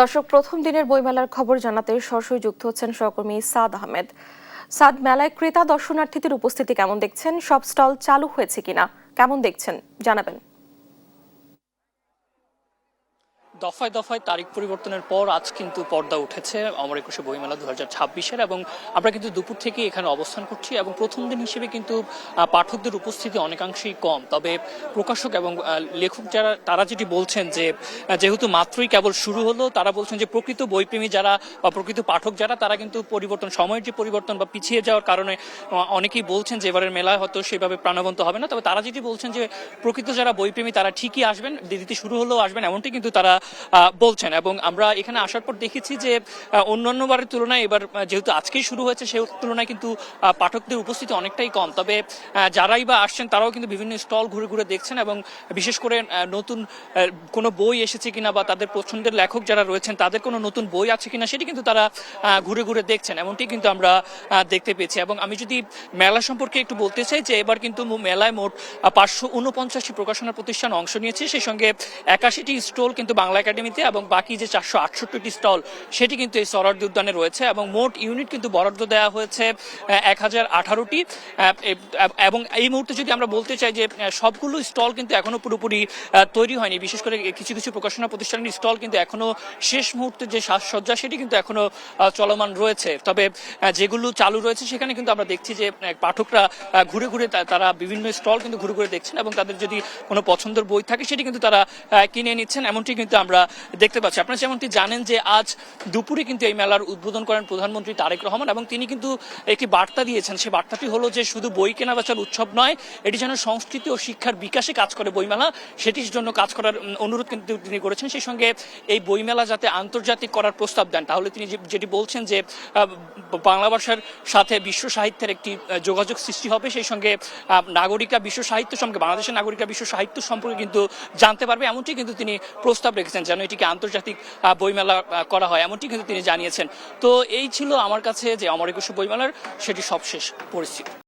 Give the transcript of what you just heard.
দর্শক, প্রথম দিনের বইমেলার খবর জানাতে সরাসরি যুক্ত হচ্ছেন সহকর্মী সাদ আহমেদ। সাদ, মেলায় ক্রেতা দর্শনার্থীদের উপস্থিতি কেমন দেখছেন? সব স্টল চালু হয়েছে কিনা কেমন দেখছেন জানাবেন। দফায় দফায় তারিখ পরিবর্তনের পর আজ কিন্তু পর্দা উঠেছে অমর একুশে বইমেলা 2026-এর, এবং আমরা কিন্তু দুপুর থেকে এখানে অবস্থান করছি এবং প্রথম দিন হিসেবে কিন্তু পাঠকদের উপস্থিতি অনেকাংশেই কম। তবে প্রকাশক এবং লেখক যারা তারা যেটি বলছেন যে যেহেতু মাত্রই কেবল শুরু হলো, তারা বলছেন যে প্রকৃত বইপ্রেমী যারা বা প্রকৃত পাঠক যারা তারা কিন্তু পরিবর্তন, সময়ের যে পরিবর্তন বা পিছিয়ে যাওয়ার কারণে অনেকেই বলছেন যে এবারের মেলায় হয়তো সেভাবে প্রাণবন্ত হবে না। তবে তারা যেটি বলছেন যে প্রকৃত যারা বইপ্রেমী তারা ঠিকই আসবেন, দিদি শুরু হলেও আসবেন, এমনটি কিন্তু তারা বলছেন। এবং আমরা এখানে আসার পর দেখেছি যে অন্যান্য বারের তুলনায় এবার যেহেতু আজকেই শুরু হয়েছে সেই তুলনায় কিন্তু পাঠকদের উপস্থিতি অনেকটাই কম। তবে যারাই বা আসছেন তারাও কিন্তু বিভিন্ন স্টল ঘুরে ঘুরে দেখছেন এবং বিশেষ করে নতুন কোনো বই এসেছে কিনা বা তাদের পছন্দের লেখক যারা রয়েছেন তাদের কোনো নতুন বই আছে কিনা সেটি কিন্তু তারা ঘুরে ঘুরে দেখছেন, এমনটি কিন্তু আমরা দেখতে পেয়েছি। এবং আমি যদি মেলা সম্পর্কে একটু বলতে চাই যে এবার কিন্তু মেলায় মোট 549টি প্রকাশনা প্রতিষ্ঠান অংশ নিয়েছে, সেই সঙ্গে 81টি স্টল কিন্তু বাংলা একাডেমিতে এবং বাকি যে 468টি স্টল সেটি কিন্তু এই সরারদি উদ্যানে রয়েছে। এবং মোট ইউনিট কিন্তু বরাদ্দ দেওয়া হয়েছে 1018টি। এবং এই মুহূর্তে যদি আমরা বলতে চাই যে সবগুলো স্টল কিন্তু এখনো পুরোপুরি তৈরি হয়নি, বিশেষ করে কিছু কিছু প্রকাশনা প্রতিষ্ঠানের স্টল কিন্তু এখনো শেষ মুহূর্তে যে সাজসজ্জা সেটি কিন্তু এখনো চলমান রয়েছে। তবে যেগুলো চালু রয়েছে সেখানে কিন্তু আমরা দেখছি যে পাঠকরা ঘুরে ঘুরে তারা বিভিন্ন স্টল কিন্তু ঘুরে ঘুরে দেখছেন এবং তাদের যদি কোনো পছন্দের বই থাকে সেটি কিন্তু তারা কিনে নিচ্ছেন, এমনটি কিন্তু আমরা দেখতে পাচ্ছি। আপনারা যেমনটি জানেন যে আজ দুপুরে কিন্তু এই মেলার উদ্বোধন করেন প্রধানমন্ত্রী তারেক রহমান এবং তিনি কিন্তু একটি বার্তা দিয়েছেন। সেই বার্তাটি হলো যে শুধু বই কেনা বেচার উৎসব নয়, এটি যেন সংস্কৃতি ও শিক্ষার বিকাশে কাজ করে বইমেলা, সেটির জন্য কাজ করার অনুরোধ কিন্তু তিনি করেছেন। সেই সঙ্গে এই বইমেলা যাতে আন্তর্জাতিক করার প্রস্তাব দেন, তাহলে তিনি যেটি বলছেন যে বাংলা ভাষার সাথে বিশ্ব সাহিত্যের একটি যোগাযোগ সৃষ্টি হবে, সেই সঙ্গে নাগরিকরা বিশ্ব সাহিত্য সম্পর্কে, বাংলাদেশের নাগরিকরা বিশ্ব সাহিত্য সম্পর্কে কিন্তু জানতে পারবে, এমনটি কিন্তু তিনি প্রস্তাব রেখেছেন যেন এটিকে আন্তর্জাতিক বইমেলা করা হয়, এমনটি কিন্তু তিনি জানিয়েছেন। তো এই ছিল আমার কাছে যে অমর একুশে বইমেলার সেটি সবশেষ পরিস্থিতি।